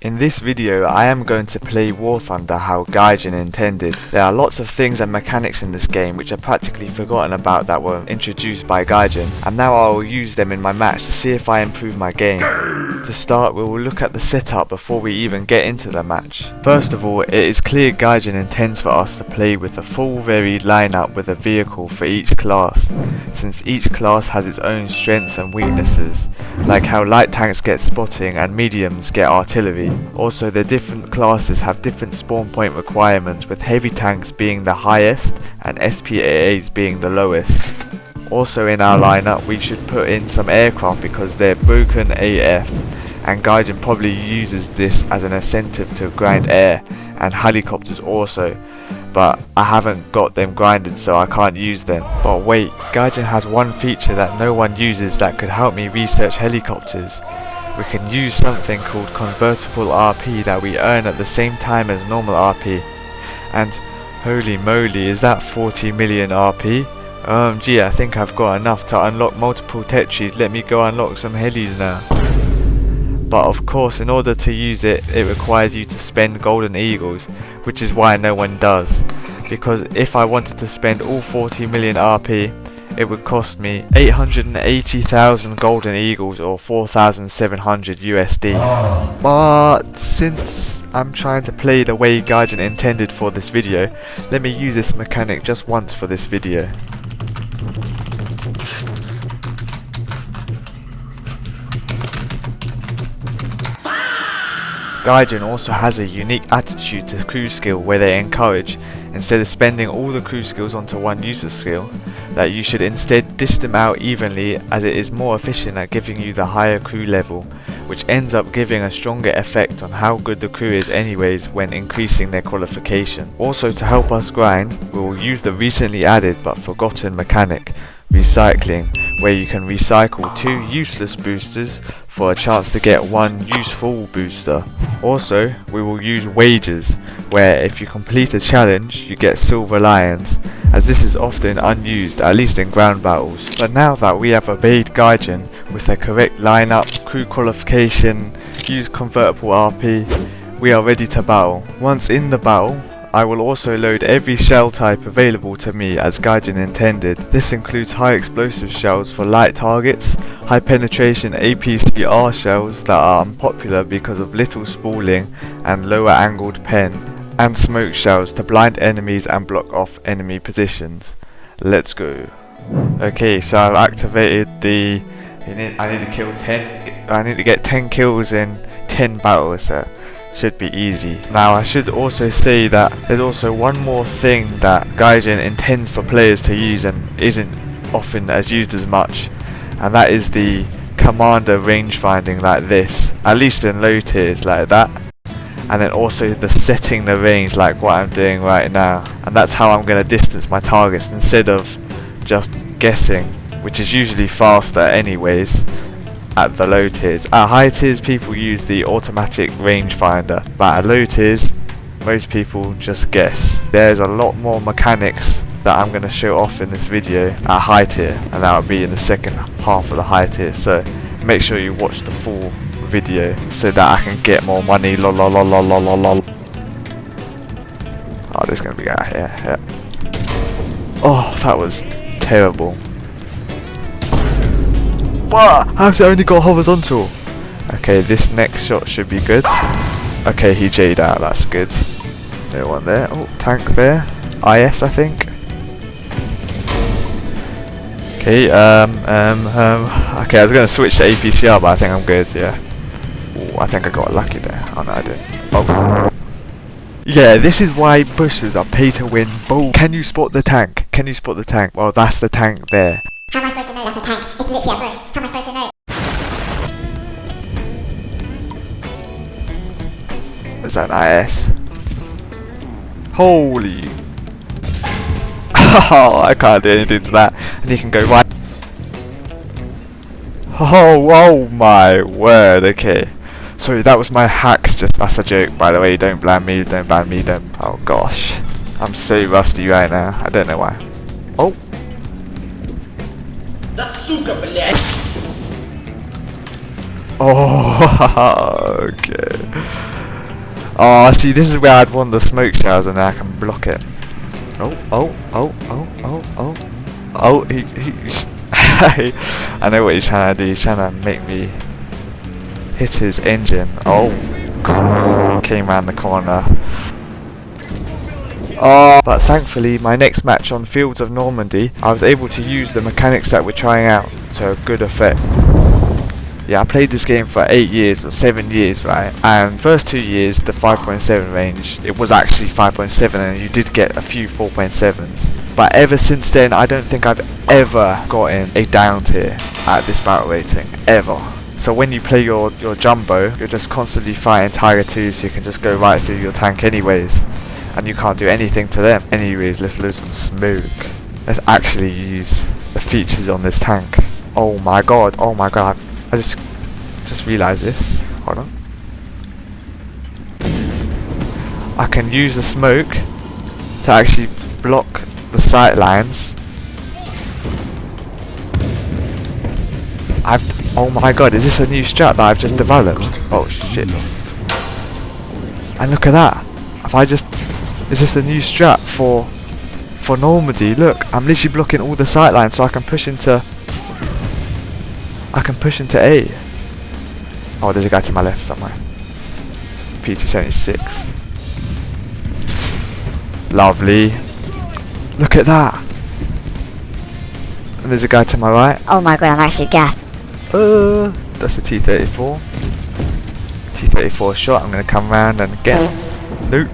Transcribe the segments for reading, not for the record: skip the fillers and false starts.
In this video I am going to play Warthunder how Gajin intended. There are lots of things and mechanics in this game which are practically forgotten about that were introduced by Gajin, and now I will use them in my match to see if I improve my game. To start, we will look at the setup before we even get into the match. First of all, it is clear Gajin intends for us to play with a full varied lineup with a vehicle for each class, since each class has its own strengths and weaknesses, like how light tanks get spotting and mediums get artillery. Also, the different classes have different spawn point requirements, with heavy tanks being the highest and SPAAs being the lowest. Also in our lineup we should put in some aircraft because they're broken AF, and Gajin probably uses this as an incentive to grind air, and helicopters also, but I haven't got them grinded so I can't use them. But wait, Gajin has one feature that no one uses that could help me research helicopters. We can use something called convertible RP that we earn at the same time as normal RP. And holy moly, is that 40 million RP? OMG, I think I've got enough to unlock multiple tetris. Let me go unlock some helis now. But of course, in order to use it, it requires you to spend golden eagles, which is why no one does. Because if I wanted to spend all 40 million RP, it would cost me 880,000 golden eagles or 4,700 USD. But since I'm trying to play the way Gajin intended for this video, let me use this mechanic just once for this video. Gajin also has a unique attitude to crew skill where they encourage, instead of spending all the crew skills onto one user skill, that you should instead dish them out evenly, as it is more efficient at giving you the higher crew level, which ends up giving a stronger effect on how good the crew is anyways when increasing their qualification. Also, to help us grind, we will use the recently added but forgotten mechanic, recycling, where you can recycle 2 useless boosters for a chance to get 1 useful booster. Also, we will use wages, where if you complete a challenge you get silver lions, as this is often unused, at least in ground battles. But now that we have obeyed Gajin with the correct lineup, crew qualification, use convertible RP, we are ready to battle. Once in the battle, I will also load every shell type available to me as Gajin intended. This includes high explosive shells for light targets, high penetration APCR shells that are unpopular because of little spooling and lower angled pen, and smoke shells to blind enemies and block off enemy positions. Let's go. Okay, so I've activated the... I need to kill 10... I need to get 10 kills in 10 battles. Should be easy. Now I should also say that there's also one more thing that Gajin intends for players to use and isn't often as used as much, and that is the commander range finding like this, at least in low tiers like that, and then also the setting the range like what I'm doing right now, and that's how I'm going to distance my targets instead of just guessing, which is usually faster anyways at the low tiers. At high tiers people use the automatic rangefinder, but at low tiers most people just guess. There's a lot more mechanics that I'm going to show off in this video at high tier, and that will be in the second half of the high tier, so make sure you watch the full video so that I can get more money. Lolololol. Oh, there's going to be a guy here. Yeah. Oh, that was terrible. What? How's it only got horizontal? Okay, this next shot should be good. Okay, he J'd out, that's good. No one there. Oh, tank there. IS, I think. Okay, okay, I was gonna switch to APCR, but I think I'm good, yeah. Ooh, I think I got lucky there. Oh no, I didn't. Oh. Yeah, this is why bushes are pay to win. Boom. Can you spot the tank? Can you spot the tank? Well, that's the tank there. How am I supposed to know that's a tank? It's literally a bush. How am I supposed to know? Is that an IS? Holy. Oh, I can't do anything to that. And he can go right. Oh my word, okay. Sorry, that was my hacks, that's a joke by the way, don't blame me, don't ban me, don't. Oh gosh. I'm so rusty right now, I don't know why. Oh. Да сука, блядь! Oh, okay. Oh, see, this is where I'd want the smoke showers, and then I can block it. Oh, he I know what he's trying to do. He's trying to make me hit his engine. Oh, came around the corner. Oh, but thankfully, my next match on Fields of Normandy, I was able to use the mechanics that we're trying out to good effect. Yeah, I played this game for 8 years or 7 years, right? And first 2 years, the 5.7 range, it was actually 5.7, and you did get a few 4.7s. But ever since then, I don't think I've ever gotten a down tier at this battle rating, ever. So when you play your jumbo, you're just constantly fighting Tiger 2, so you can just go right through your tank anyways. And you can't do anything to them. Anyways, let's lose some smoke. Let's actually use the features on this tank. Oh my god, I just realised this. Hold on. I can use the smoke to actually block the sight lines. Oh my god, is this a new strat that I've just developed? Oh shit. And look at that. Is this a new strat for Normandy? Look, I'm literally blocking all the sight lines so I can push into A. Oh, there's a guy to my left somewhere. It's a PT-76. Lovely. Look at that. And there's a guy to my right. Oh my god, I'm actually gassed. That's a T-34. T-34 shot. I'm going to come round and get... Nope.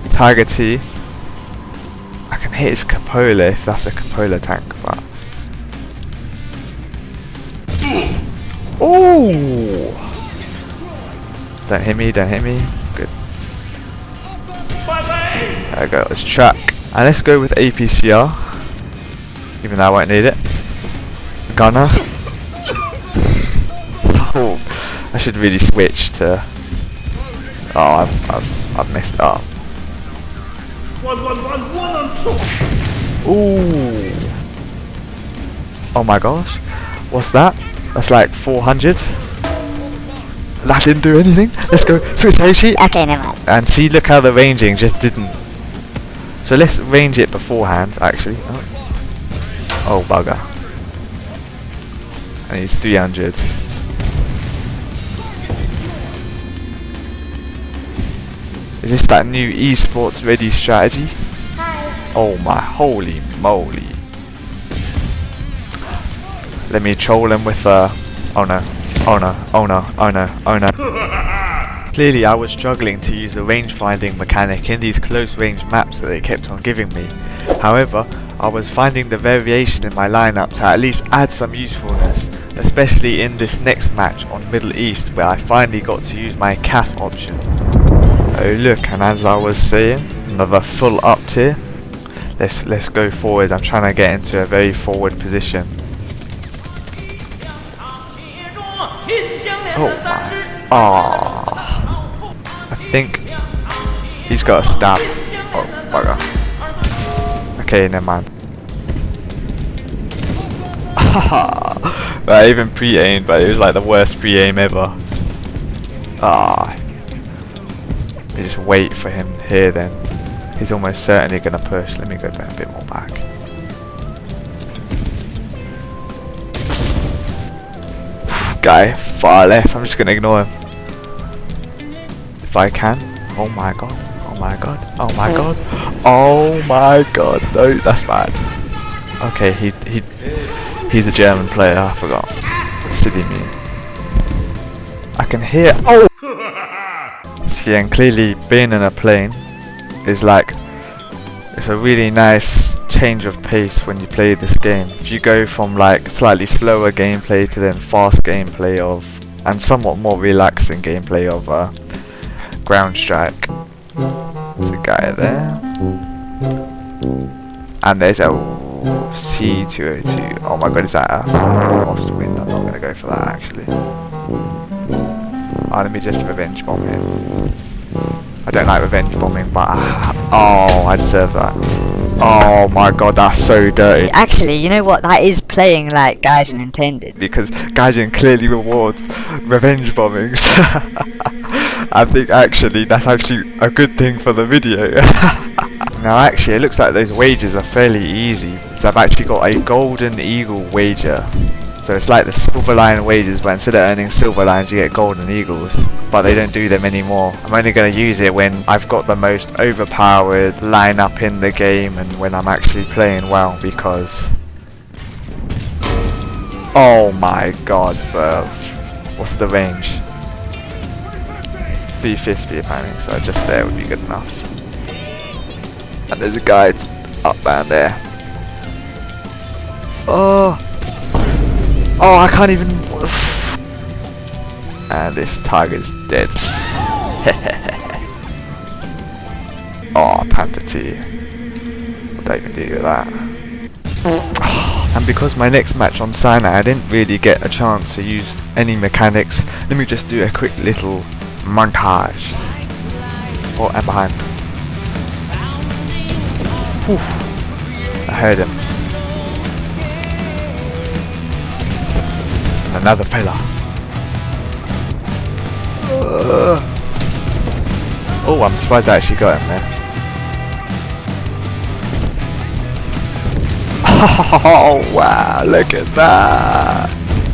Tiger T. I can hit his cupola if that's a cupola tank, but... Oh! Don't hit me. Good. There we go, let's track. And let's go with APCR. Even though I won't need it. Gunner. Oh, I should really switch to... Oh, I've messed up. Ooh. Oh my gosh. What's that? That's like 400. That didn't do anything. Let's go. Switch Heishi. Okay, never mind. And see, look how the ranging just didn't. So let's range it beforehand, actually. Oh bugger. And he's 300. Is this that new esports ready strategy? Hi. Oh my holy moly. Let me troll him with oh no. Clearly I was struggling to use the range finding mechanic in these close range maps that they kept on giving me. However, I was finding the variation in my lineup to at least add some usefulness, especially in this next match on Middle East where I finally got to use my CAS option. Oh look, and as I was saying, another full up tier. Let's go forward. I'm trying to get into a very forward position. Oh my. Oh. I think he's got a stab. Oh bugger. Okay, never mind. I even pre-aimed, but it was like the worst pre-aim ever. You just wait for him here then. He's almost certainly gonna push. Let me go back a bit more back. Guy far left. I'm just gonna ignore him if I can. Oh my god. Oh my god. Oh my god. Oh my god. No, that's bad. Okay, he's a German player. I forgot. Silly me. I can hear. Oh. See, and clearly being in a plane is like, it's a really nice change of pace when you play this game. If you go from like slightly slower gameplay to then fast gameplay of, and somewhat more relaxing gameplay of Ground Strike. There's a guy there. And there's a C202. Oh my god, is that a lost win? I'm not going to go for that actually. Oh, let me just revenge bomb him. I don't like revenge bombing, but oh, I deserve that. Oh my god, that's so dirty. Actually, you know what? That is playing like Gajin intended. Because Gajin clearly rewards revenge bombings. I think actually that's actually a good thing for the video. Now actually it looks like those wages are fairly easy. So I've actually got a golden eagle wager. So it's like the silver line wages, but instead of earning silver lines you get golden eagles. But they don't do them anymore. I'm only going to use it when I've got the most overpowered lineup in the game and when I'm actually playing well, because... Oh my god, bruv. What's the range? 350 apparently, so just there would be good enough. And there's a guy up down there. Oh! Oh, I can't even... And this tiger's dead. Oh, Panther T. What do I even do with that? And because my next match on Sinai, I didn't really get a chance to use any mechanics. Let me just do a quick little montage. Oh, I'm behind. Whew. I heard him. And another fella. Oh, I'm surprised I actually got him there. Oh wow, look at that!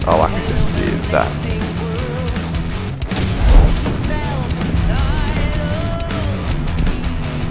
Oh, I can just do that.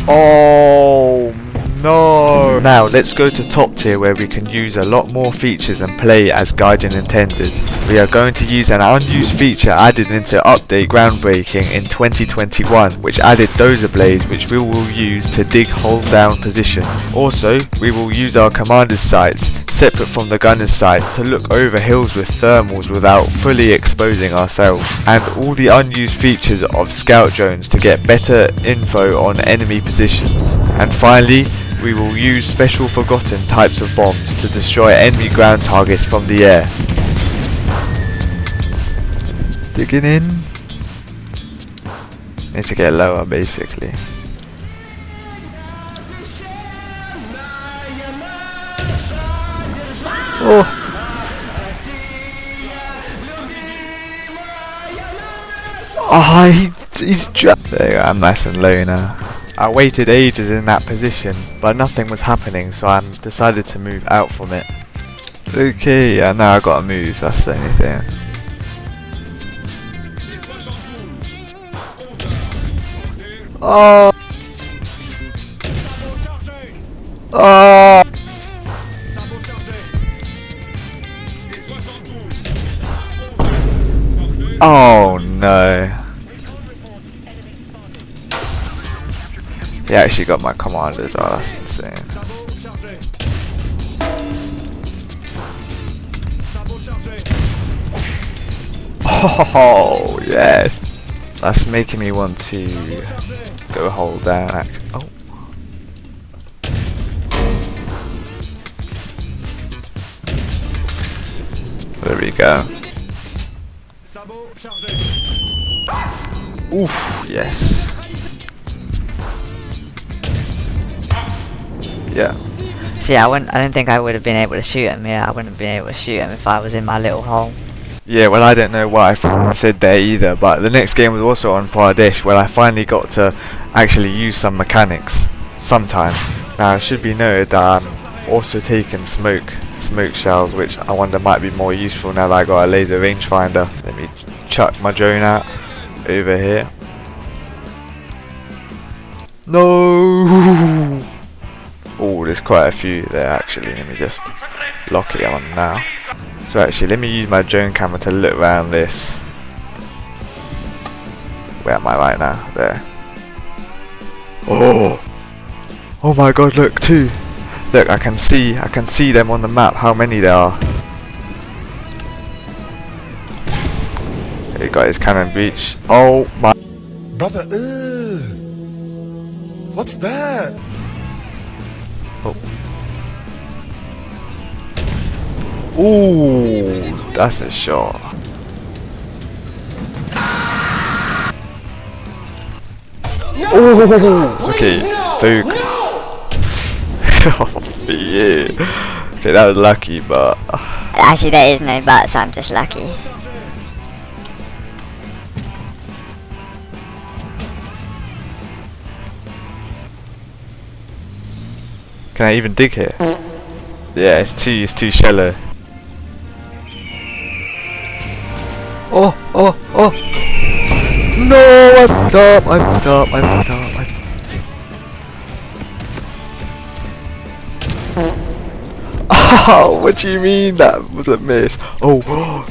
Oh no! Now let's go to top tier, where we can use a lot more features and play as Gajin intended. We are going to use an unused feature added into update groundbreaking in 2021, which added dozer blades, which we will use to dig hold down positions. Also, we will use our commander's sights, separate from the gunner's sights, to look over hills with thermals without fully exposing ourselves, and all the unused features of scout drones to get better info on enemy positions. And finally, we will use special forgotten types of bombs to destroy enemy ground targets from the air. Digging in. Need to get lower basically. Oh. Oh, he's trapped. There you go, I'm nice and low now. I waited ages in that position, but nothing was happening, so I decided to move out from it. Okay, yeah, now I gotta move, that's the only thing. Oh! Oh! Oh no. He actually got my commander as well, that's insane. Oh yes! That's making me want to go hold down. Oh. There we go. Oof, yes. Yeah. See, I don't think I would have been able to shoot him. Yeah, I wouldn't have been able to shoot him if I was in my little hole. Yeah, well, I don't know what I said there either, but the next game was also on Pradesh, where I finally got to actually use some mechanics sometime. Now, it should be noted that I'm also taking smoke shells, which I wonder might be more useful now that I got a laser rangefinder. Let me chuck my drone out over here. No! Oh, there's quite a few there actually. Let me just lock it on now. So actually, let me use my drone camera to look around this. Where am I right now? There. Oh! Oh my god, look, two! Look, I can see them on the map, how many there are. He got his cannon breach. Oh my... Brother, what's that? Oh. Ooh, that's a shot. Oh, okay, focus. Oh, for you. Okay, that was lucky, but Actually, there is no buts. I'm just lucky. can I even dig here? Yeah, it's too shallow. Oh, oh, oh! No, I fucked up, I fucked up, I fucked up, I Oh, what do you mean that was a miss? Oh,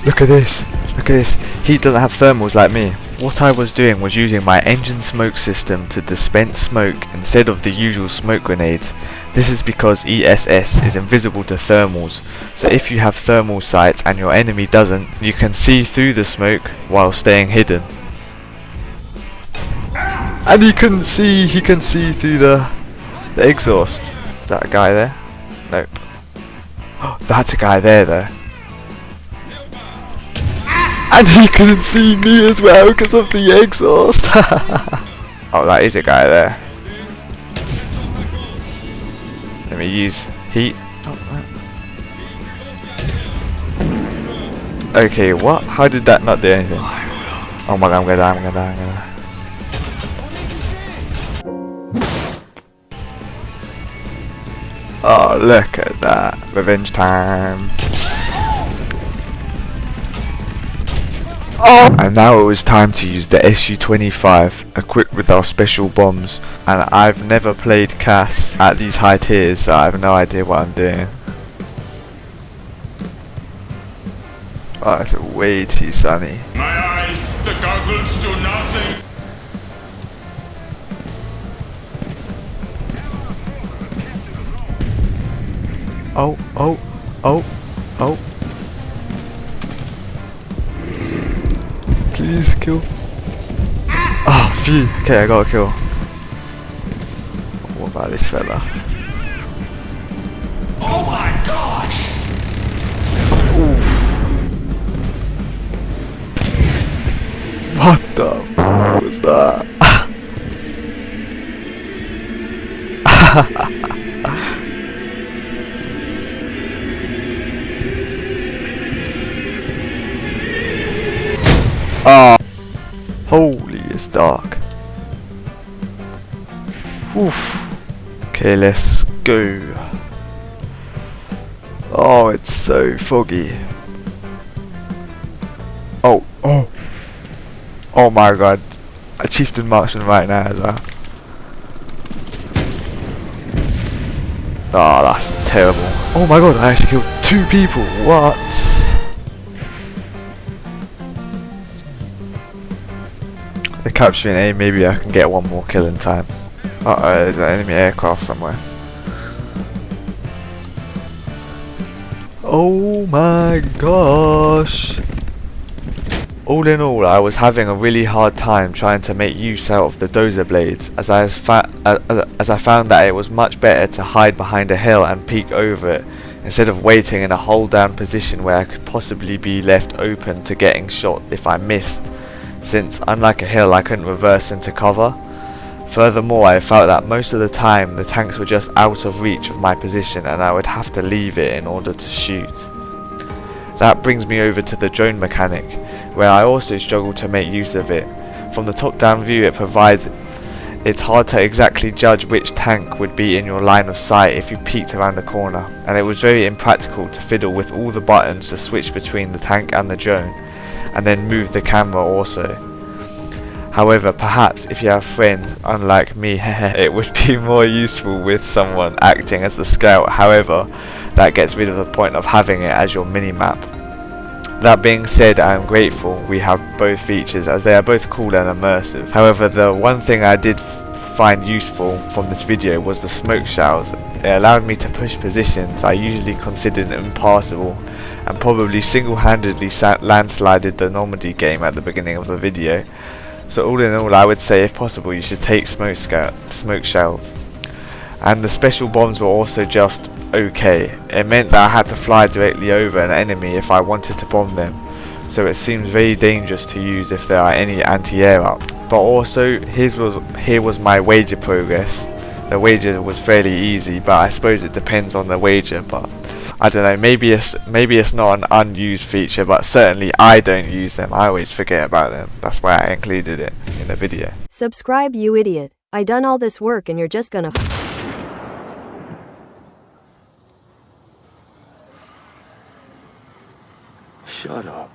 look at this, look at this. He doesn't have thermals like me. What I was doing was using my engine smoke system to dispense smoke instead of the usual smoke grenades. This is because ESS is invisible to thermals, so if you have thermal sights and your enemy doesn't, you can see through the smoke while staying hidden. And he can see through the exhaust. Is that a guy there? Nope. That's a guy there though. And he couldn't see me as well because of the exhaust. Oh, that is a guy there. Let me use heat. Okay, what? How did that not do anything? Oh my god, I'm gonna die, I'm gonna die, I'm gonna die. Oh, look at that. Revenge time. Oh! And now it was time to use the SU-25, equipped with our special bombs. And I've never played CAS at these high tiers, so I have no idea what I'm doing. Oh, it's way too sunny. My eyes, the goggles do nothing. Oh, oh, oh, oh. Please kill. Oh, phew. Okay, I got a kill. What about this fella? Oh my gosh! Oof. What the f was that? Oh, holy, it's dark. Oof. Okay, let's go. Oh, it's so foggy. Oh, oh. Oh my god. A chieftain marksman right now as well. Oh, that's terrible. Oh my god, I actually killed 2 people. What? They're capturing A, maybe I can get one more kill in time. Uh-oh, there's an enemy aircraft somewhere. Oh my gosh. All in all, I was having a really hard time trying to make use out of the dozer blades, as I found that it was much better to hide behind a hill and peek over it, instead of waiting in a hold down position where I could possibly be left open to getting shot if I missed, since unlike a hill I couldn't reverse into cover. Furthermore, I felt that most of the time the tanks were just out of reach of my position and I would have to leave it in order to shoot. That brings me over to the drone mechanic, where I also struggle to make use of it. From the top down view it provides, it's hard to exactly judge which tank would be in your line of sight if you peeked around the corner, and it was very impractical to fiddle with all the buttons to switch between the tank and the drone, and then move the camera also. However, perhaps if you have friends, unlike me, it would be more useful with someone acting as the scout. However, that gets rid of the point of having it as your mini-map. That being said, I am grateful we have both features, as they are both cool and immersive. However, the one thing I did find useful from this video was the smoke showers. It allowed me to push positions I usually considered impassable, and probably single-handedly landslided the Normandy game at the beginning of the video. So all in all, I would say if possible you should take smoke shells. And the special bombs were also just okay. It meant that I had to fly directly over an enemy if I wanted to bomb them, so it seems very dangerous to use if there are any anti-air up. But also, here was my wager progress. the wager was fairly easy, but I suppose it depends on the wager. But I don't know, maybe it's not an unused feature, but certainly I don't use them. I always forget about them. That's why I included it in the video. Subscribe, you idiot. I done all this work and you're just gonna Shut up.